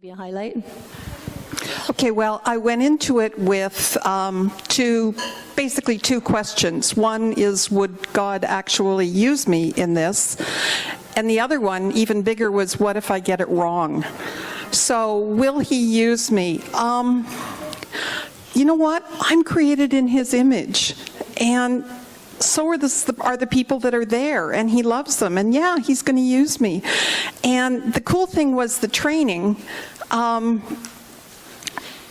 Maybe a highlight? Okay, well, I went into it with basically two questions. One is, would God actually use me in this? And the other one, even bigger, was, what if I get it wrong? So, will he use me? You know what? I'm created in his image. And so are the people that are there, and he loves them, and yeah, he's going to use me. And the cool thing was the training.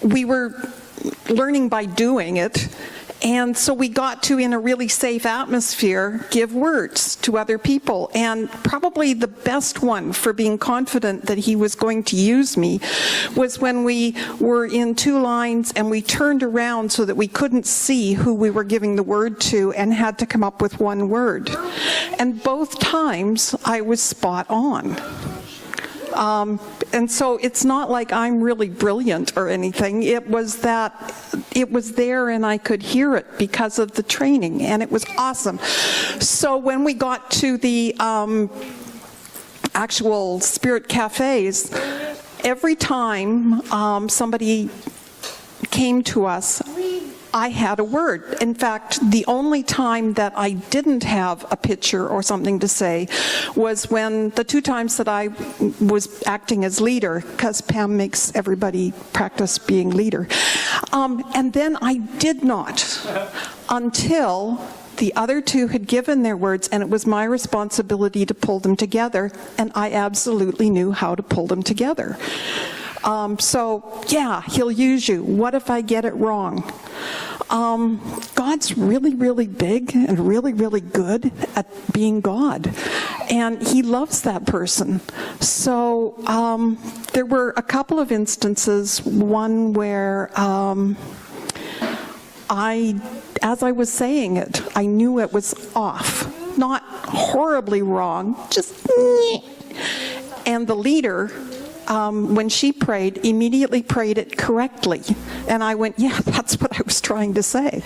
We were learning by doing it, and so we got to, in a really safe atmosphere, give words to other people. And probably the best one for being confident that he was going to use me was when we were in two lines and we turned around so that we couldn't see who we were giving the word to and had to come up with one word. And both times I was spot on. And so it's not like I'm really brilliant or anything. It was that it was there and I could hear it because of the training, and it was awesome. So when we got to the actual spirit cafes, every time somebody came to us, I had a word. In fact, the only time that I didn't have a picture or something to say was when the two times that I was acting as leader, because Pam makes everybody practice being leader. And then I did not until the other two had given their words, and it was my responsibility to pull them together, and I absolutely knew how to pull them together. So, yeah, he'll use you. What if I get it wrong? God's really, really big and really, really good at being God. And he loves that person. So there were a couple of instances, one where as I was saying it, I knew it was off. Not horribly wrong, just and the leader, when she prayed, immediately prayed it correctly. And I went, yeah, that's what I was trying to say.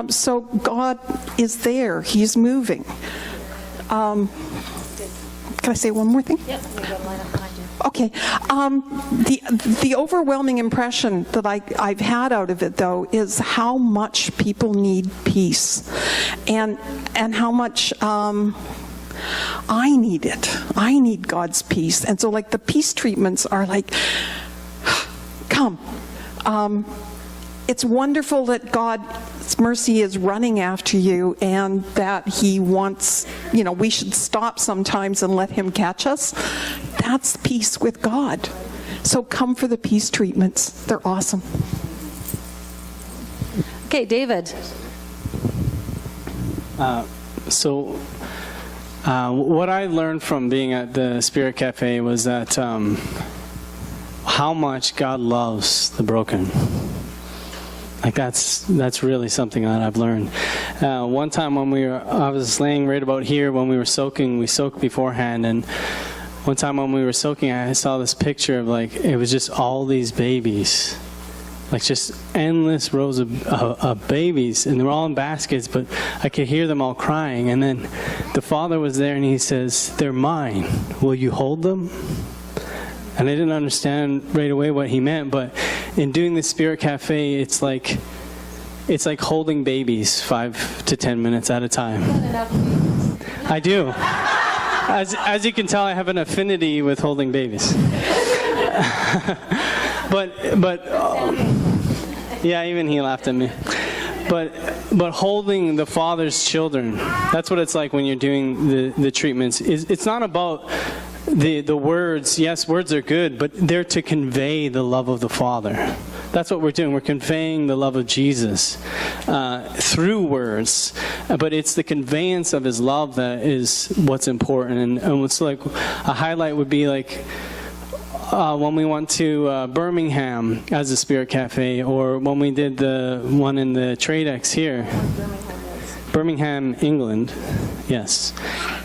So God is there. He's moving. Can I say one more thing? Yep. Okay. The overwhelming impression that I've had out of it, though, is how much people need peace. And how much... I need it. I need God's peace. And so, like, the peace treatments are like, come. It's wonderful that God's mercy is running after you and that he wants, we should stop sometimes and let him catch us. That's peace with God. So come for the peace treatments. They're awesome. Okay, David. What I learned from being at the Spirit Cafe was that how much God loves the broken. Like that's really something that I've learned. One time when I was laying right about here when we were soaking. We soaked beforehand, and one time when we were soaking, I saw this picture of it was just all these babies. Like just endless rows of babies, and they were all in baskets, but I could hear them all crying. And then the father was there, and he says, "They're mine. Will you hold them?" And I didn't understand right away what he meant, but in doing the Spirit Cafe, it's like holding babies 5 to 10 minutes at a time. I do. As you can tell, I have an affinity with holding babies. But yeah, even he laughed at me. But holding the Father's children, that's what it's like when you're doing the treatments. It's not about the words. Yes, words are good, but they're to convey the love of the Father. That's what we're doing. We're conveying the love of Jesus through words, but it's the conveyance of his love that is what's important. And what's like a highlight would be like, when we went to Birmingham as a Spirit Cafe, or when we did the one in the Tradex here. Birmingham, England. Yes.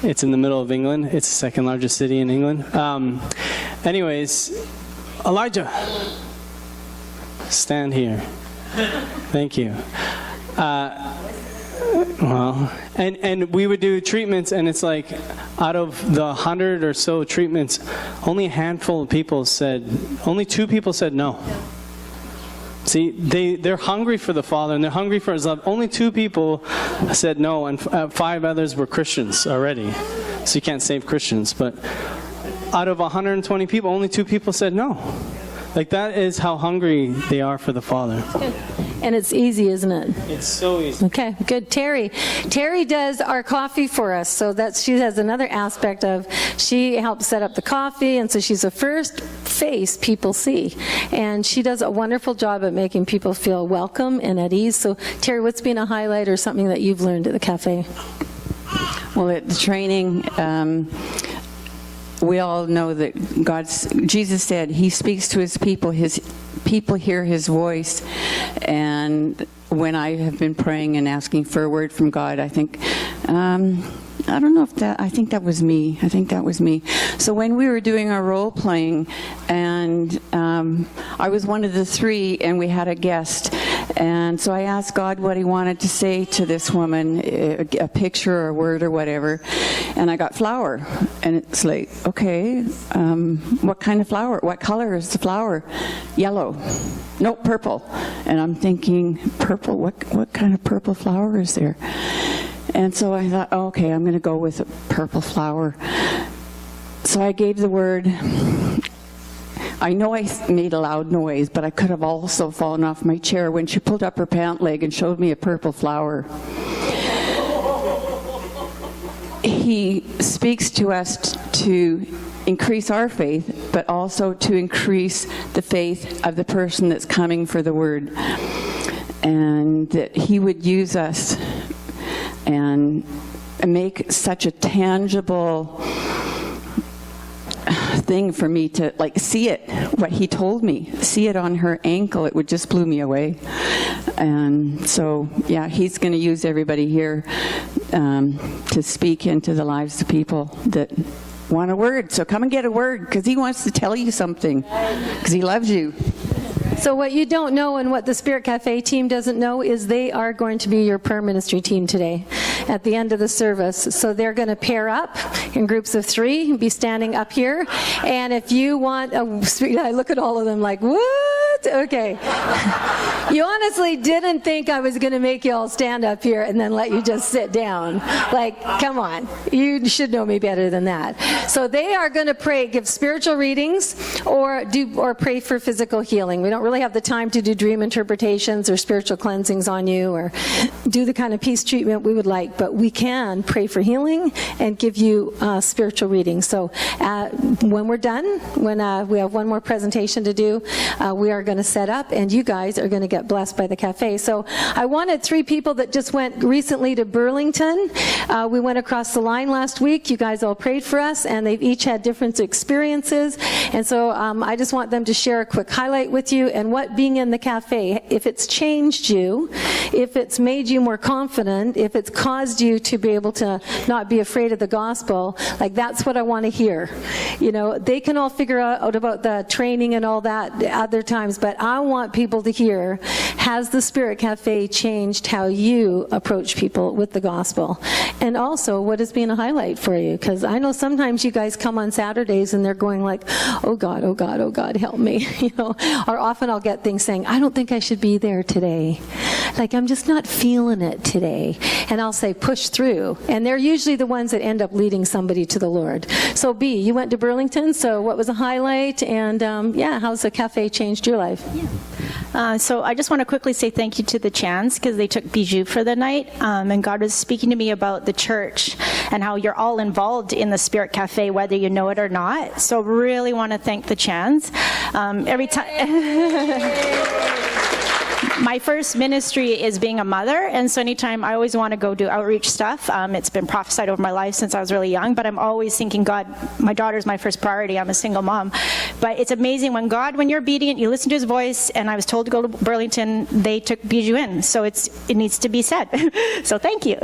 It's in the middle of England. It's the second largest city in England. Anyways, Elijah, stand here. Thank you. Well, and we would do treatments, and it's like out of the 100 or so treatments, only a handful of people said, only 2 people said no. See, they're hungry for the Father, and they're hungry for His love. Only 2 people said no, and 5 others were Christians already. So you can't save Christians, but out of 120 people, only 2 people said no. Like, that is how hungry they are for the Father. And it's easy, isn't it? It's so easy. Okay, good. Terry does our coffee for us, so she has another aspect of, she helps set up the coffee, and so she's the first face people see. And she does a wonderful job at making people feel welcome and at ease. So Terry, what's been a highlight or something that you've learned at the cafe? Well, at the training, we all know that Jesus said He speaks to His people hear His voice. And when I have been praying and asking for a word from God, I think, I don't know if I think that was me. So when we were doing our role playing, and I was one of the 3, and we had a guest. And so I asked God what He wanted to say to this woman, a picture or a word or whatever. And I got flower. And it's like, okay, what kind of flower? What color is the flower? Yellow. No, purple. And I'm thinking, purple? What kind of purple flower is there? And so I thought, oh, okay, I'm going to go with a purple flower. So I gave the word. I know I made a loud noise, but I could have also fallen off my chair when she pulled up her pant leg and showed me a purple flower. He speaks to us to increase our faith, but also to increase the faith of the person that's coming for the word. And that He would use us and make such a tangible thing for me to see it, what He told me, see it on her ankle. It would just blew me away. And so, yeah, He's going to use everybody here to speak into the lives of people that want a word. So come and get a word, because He wants to tell you something, because He loves you. So what you don't know, and what the Spirit Cafe team doesn't know, is they are going to be your prayer ministry team today at the end of the service. So they're going to pair up in groups of 3, be standing up here. And if you want I look at all of them like, what? Okay. You honestly didn't think I was going to make you all stand up here and then let you just sit down. Like, come on. You should know me better than that. So they are going to give spiritual readings or pray for physical healing. We don't really have the time to do dream interpretations or spiritual cleansings on you or do the kind of peace treatment we would like, but we can pray for healing and give you spiritual readings. So when we're done, when we have one more presentation to do, we are going to set up, and you guys are going to get blessed by the cafe. So I wanted 3 people that just went recently to Burlington. We went across the line last week. You guys all prayed for us, and they've each had different experiences. And so I just want them to share a quick highlight with you, and what being in the cafe, if it's changed you, if it's made you more confident, if it's caused you to be able to not be afraid of the gospel, like, that's what I want to hear. You know, they can all figure out about the training and all that other times, but I want people to hear, has the Spirit Cafe changed how you approach people with the gospel? And also, what has been a highlight for you? Because I know sometimes you guys come on Saturdays and they're going like, oh God, oh God, oh God, help me. You know, or often I'll get things saying, I don't think I should be there today. Like, I'm just not feeling it today. And I'll say, push through. And they're usually the ones that end up leading somebody to the Lord. So B, you went to Burlington, so what was a highlight? And how's the cafe changed your life? So I just want to quickly say thank you to the Chans, because they took Bijou for the night, and God was speaking to me about the church and how you're all involved in the Spirit Cafe, whether you know it or not. So really want to thank the Chans. Every time. My first ministry is being a mother, and so anytime I always want to go do outreach stuff. It's been prophesied over my life since I was really young, but I'm always thinking, God, my daughter's my first priority. I'm a single mom. But it's amazing when you're obedient, you listen to His voice, and I was told to go to Burlington, they took Bijou in, so it needs to be said. So thank you.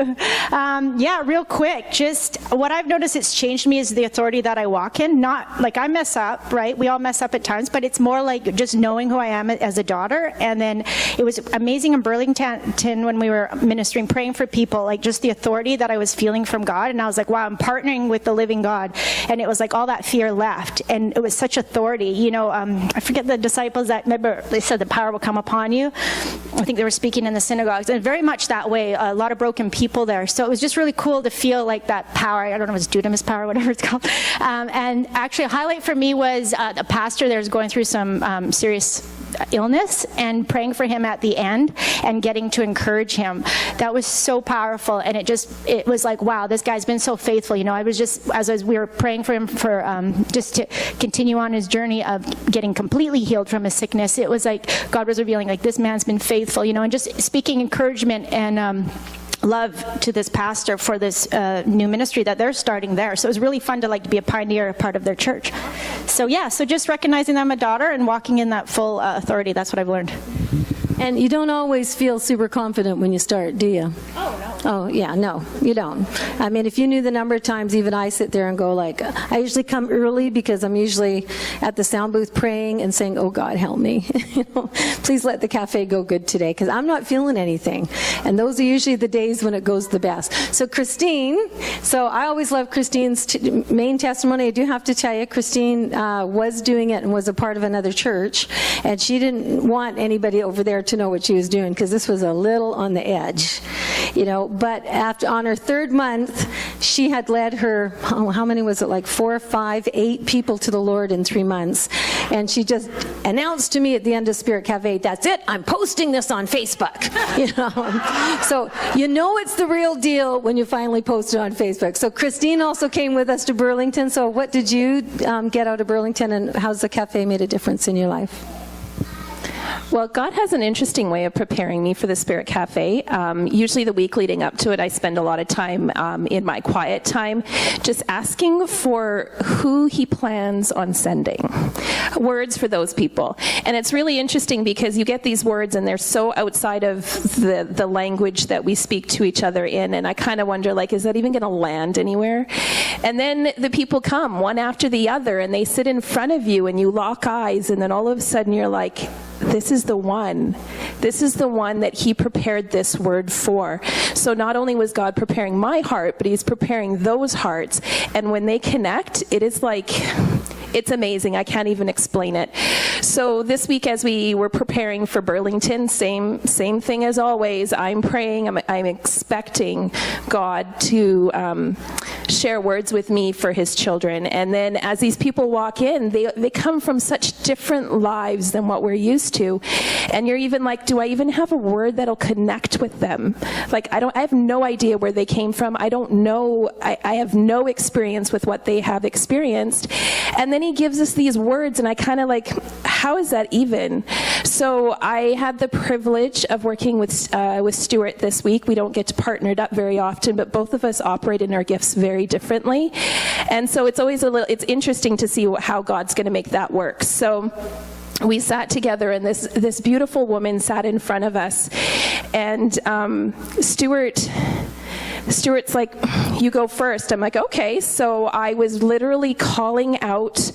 Real quick, just what I've noticed it's changed me is the authority that I walk in. Not like I mess up, right? We all mess up at times, but it's more like just knowing who I am as a daughter, and then it was amazing in Burlington when we were ministering, praying for people, like just the authority that I was feeling from God. And I was like, wow, I'm partnering with the living God. And it was like all that fear left. And it was such authority. You know, I forget the disciples that, remember, they said the power will come upon you. I think they were speaking in the synagogues, and very much that way, a lot of broken people there. So it was just really cool to feel like that power. I don't know if it's dunamis power, whatever it's called. And actually a highlight for me was the pastor there was going through some serious illness, and praying for him at the end and getting to encourage him. That was so powerful. And it was like, wow, this guy's been so faithful. You know, I was just, as we were praying for him for just to continue on his journey of getting completely healed from his sickness, it was like God was revealing, like, this man's been faithful, you know, and just speaking encouragement and love to this pastor for this new ministry that they're starting there. So it was really fun to like to be a pioneer, a part of their church. So yeah, so just recognizing that I'm a daughter and walking in that full authority, that's what I've learned. And you don't always feel super confident when you start, do you? Oh, no. Oh, yeah, no, you don't. I mean, if you knew the number of times even I sit there and go like, I usually come early because I'm usually at the sound booth praying and saying, oh, God, help me. You know, please let the cafe go good today, because I'm not feeling anything. And those are usually the days when it goes the best. So Christine, so I always love Christine's main testimony. I do have to tell you, Christine was doing it and was a part of another church, and she didn't want anybody over there to know what she was doing, because this was a little on the edge, you know. But on her third month, she had led her, how many was it, like 4, 5, 8 people to the Lord in 3 months. And she just announced to me at the end of Spirit Cafe, that's it, I'm posting this on Facebook. You know, so you know it's the real deal when you finally post it on Facebook. So Christine also came with us to Burlington. So what did you get out of Burlington, and how's the cafe made a difference in your life? Well, God has an interesting way of preparing me for the Spirit Cafe. Usually the week leading up to it, I spend a lot of time in my quiet time just asking for who He plans on sending. Words for those people. And it's really interesting because you get these words and they're so outside of the language that we speak to each other in. And I kind of wonder, like, is that even going to land anywhere? And then the people come one after the other and they sit in front of you and you lock eyes, and then all of a sudden you're like, this is the one. This is the one that He prepared this word for. So not only was God preparing my heart, but He's preparing those hearts. And when they connect, it is like, it's amazing. I can't even explain it. So this week, as we were preparing for Burlington, same thing as always. I'm praying. I'm expecting God to share words with me for His children. And then as these people walk in, they come from such different lives than what we're used to. And you're even like, do I even have a word that'll connect with them? Like, I have no idea where they came from. I don't know. I have no experience with what they have experienced. And then He gives us these words, and I kind of like, how is that even? So I had the privilege of working with Stuart this week. We don't get partnered up very often, but both of us operate in our gifts very differently. And so it's always it's interesting to see how God's going to make that work. So we sat together, and this beautiful woman sat in front of us, and Stuart's like, you go first. I'm like, okay. So I was literally calling out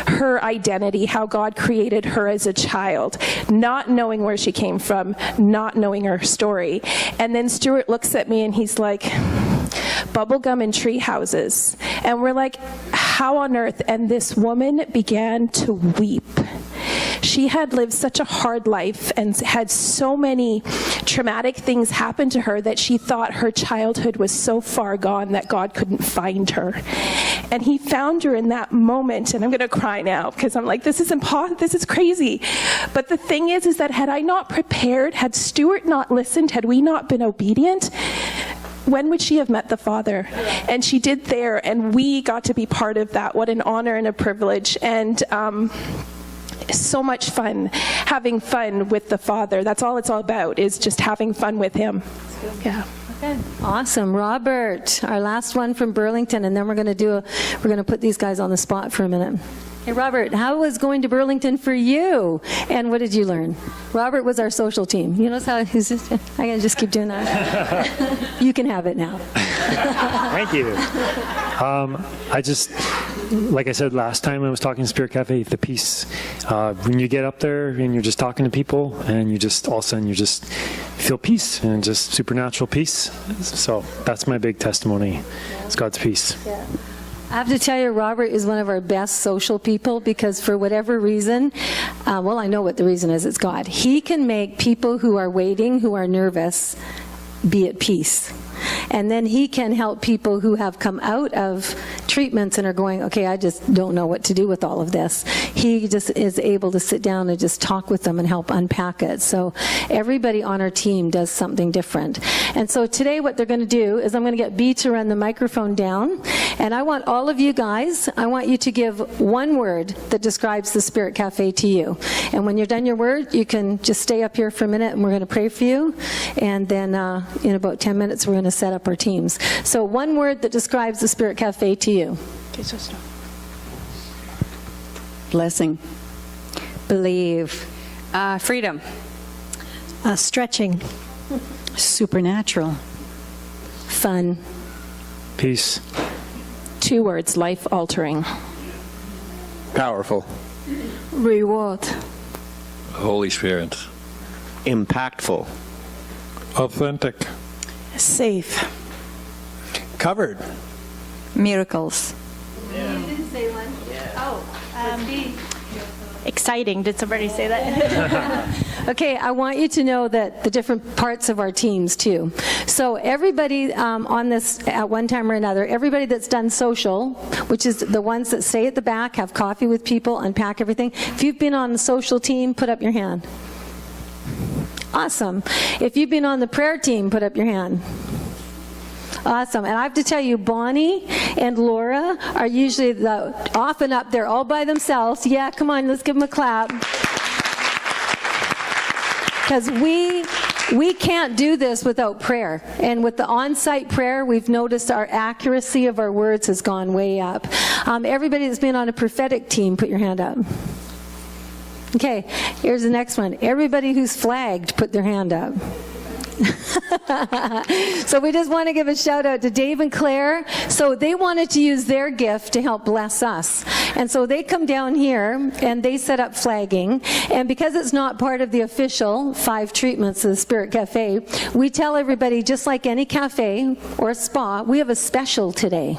her identity, how God created her as a child, not knowing where she came from, not knowing her story. And then Stuart looks at me and he's like, bubblegum and tree houses. And we're like, how on earth? And this woman began to weep. She had lived such a hard life and had so many traumatic things happen to her that she thought her childhood was so far gone that God couldn't find her. And He found her in that moment. And I'm going to cry now because I'm like, this is impossible. This is crazy. But the thing is that had I not prepared, had Stuart not listened, had we not been obedient, when would she have met the Father? And she did there, and we got to be part of that. What an honor and a privilege. And so much fun, having fun with the Father. That's all it's all about, is just having fun with Him. Yeah. Okay. Awesome. Robert, our last one from Burlington, and then we're going to put these guys on the spot for a minute. Hey, Robert, how was going to Burlington for you? And what did you learn? Robert was our social team. You notice how he's just, I can just keep doing that. You can have it now. Thank you. like I said last time I was talking to Spirit Cafe, the peace. When you get up there and you're just talking to people and you just, all of a sudden you just feel peace and just supernatural peace. So that's my big testimony. It's God's peace. Yeah. I have to tell you, Robert is one of our best social people because for whatever reason, well, I know what the reason is, it's God. He can make people who are waiting, who are nervous, be at peace. And then he can help people who have come out of treatments and are going, okay, I just don't know what to do with all of this. He just is able to sit down and just talk with them and help unpack it. So everybody on our team does something different. And so today what they're going to do is I'm going to get B to run the microphone down. And I want all of you guys, I want you to give one word that describes the Spirit Cafe to you. And when you're done your word, you can just stay up here for a minute and we're going to pray for you. And then in about 10 minutes, we're going to set up our teams. So one word that describes the Spirit Cafe to you. Okay, so stop. Blessing. Believe. Freedom. Stretching. Supernatural. Fun. Peace. 2 words, life-altering. Powerful. Reward. Holy Spirit. Impactful. Authentic. Safe. Covered. Miracles. Exciting. Did somebody say that? Okay, I want you to know that the different parts of our teams too. So everybody on this at one time or another, everybody that's done social, which is the ones that stay at the back, have coffee with people, unpack everything. If you've been on the social team, put up your hand. Awesome. If you've been on the prayer team, put up your hand. Awesome. And I have to tell you, Bonnie and Laura are usually often up there all by themselves. Yeah, come on, let's give them a clap. Because we can't do this without prayer. And with the on-site prayer, we've noticed our accuracy of our words has gone way up. Everybody that's been on a prophetic team, put your hand up. Okay, here's the next one. Everybody who's flagged, put their hand up. So we just want to give a shout out to Dave and Claire. So they wanted to use their gift to help bless us. And so they come down here and they set up flagging. And because it's not part of the official 5 treatments of the Spirit Cafe, we tell everybody, just like any cafe or spa, we have a special today.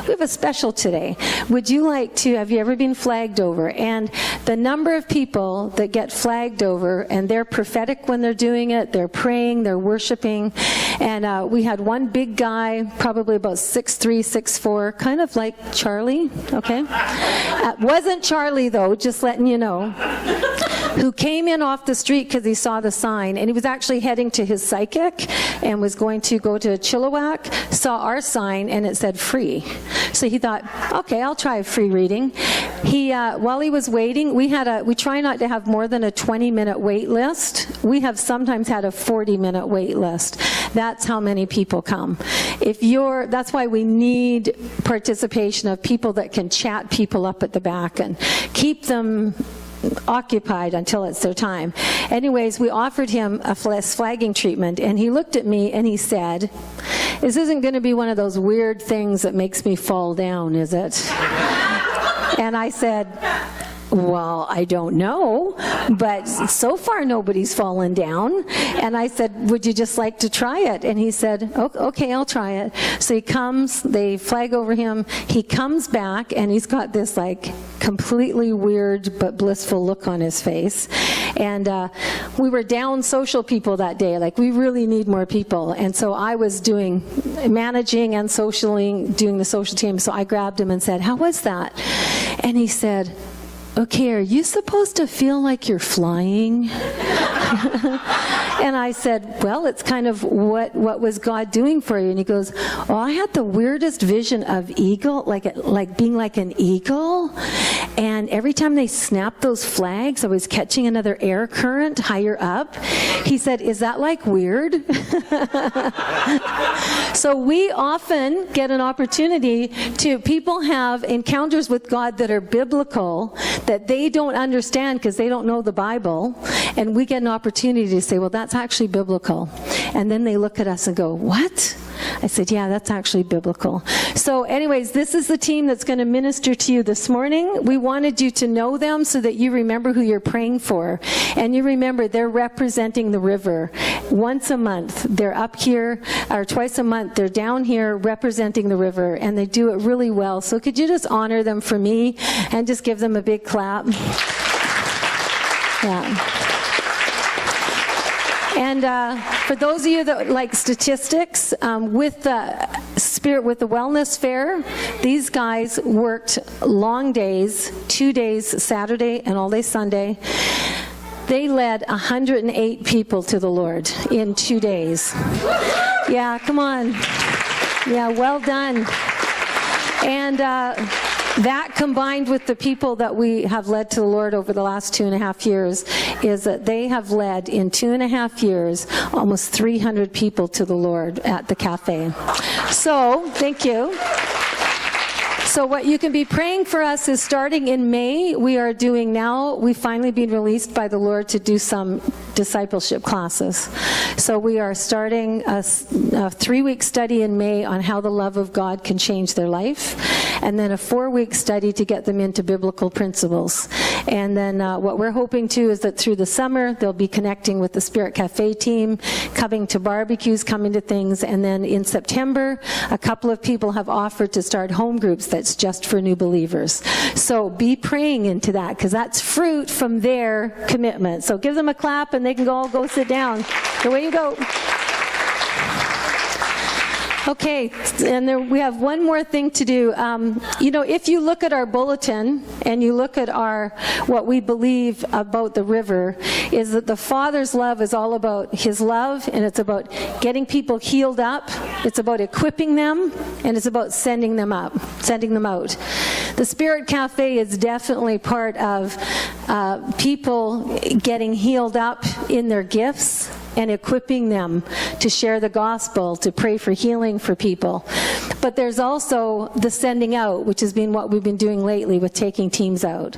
We have a special today. Would you like to, have you ever been flagged over? And the number of people that get flagged over, and they're prophetic when they're doing it, they're praying, they're worshiping. And we had one big guy, probably about 6'3", 6'4", kind of like Charlie, okay? Wasn't Charlie, though, just letting you know, who came in off the street because he saw the sign, and he was actually heading to his psychic and was going to go to Chilliwack, saw our sign, and it said free. So he thought, okay, I'll try a free reading. He, while he was waiting, we try not to have more than a 20-minute wait list. We have sometimes had a 40-minute wait list. That's how many people come. That's why we need participation of people that can chat people up at the back and keep them occupied until it's their time. Anyways, we offered him a flagging treatment, and he looked at me and he said, "This isn't going to be one of those weird things that makes me fall down, is it?" And I said, "Well, I don't know, but so far nobody's fallen down." And I said, "Would you just like to try it?" And he said, "Okay, I'll try it." So he comes, they flag over him, he comes back, and he's got this like completely weird but blissful look on his face. And we were down social people that day, like we really need more people. And so I was managing and socialing, doing the social team. So I grabbed him and said, "How was that?" And he said, "Okay, are you supposed to feel like you're flying?" And I said, "Well, it's kind of what was God doing for you?" And he goes, "Oh, I had the weirdest vision of eagle, like being like an eagle. And every time they snapped those flags, I was catching another air current higher up." He said, "Is that like weird?" So we often get an opportunity to, people have encounters with God that are biblical, that they don't understand because they don't know the Bible, and we get an opportunity to say, well, that's actually biblical. And then they look at us and go, what? I said, yeah, that's actually biblical. So anyways, this is the team that's going to minister to you this morning. We wanted you to know them so that you remember who you're praying for. And you remember they're representing the river. Once a month, they're up here, or twice a month, they're down here representing the river, and they do it really well. So could you just honor them for me and just give them a big clap? Yeah. And for those of you that like statistics, with the Wellness Fair, these guys worked long days, 2 days Saturday and all day Sunday. They led 108 people to the Lord in 2 days. Yeah, come on. Yeah, well done. And that combined with the people that we have led to the Lord over the last 2.5 years is that they have led in 2.5 years almost 300 people to the Lord at the cafe. So, thank you. So what you can be praying for us is starting in May, we've finally been released by the Lord to do some discipleship classes. So we are starting a 3-week study in May on how the love of God can change their life, and then a 4-week study to get them into biblical principles. And then what we're hoping to is that through the summer, they'll be connecting with the Spirit Cafe team, coming to barbecues, coming to things, and then in September, a couple of people have offered to start home groups that's just for new believers. So be praying into that, because that's fruit from their commitment. So give them a clap and they can all go sit down. Away you go. Okay, and we have one more thing to do. If you look at our bulletin and you look at what we believe about the river, is that the Father's love is all about His love, and it's about getting people healed up, it's about equipping them, and it's about sending them out. The Spirit Cafe is definitely part of people getting healed up in their gifts and equipping them to share the gospel, to pray for healing for people. But there's also the sending out, which has been what we've been doing lately with taking teams out.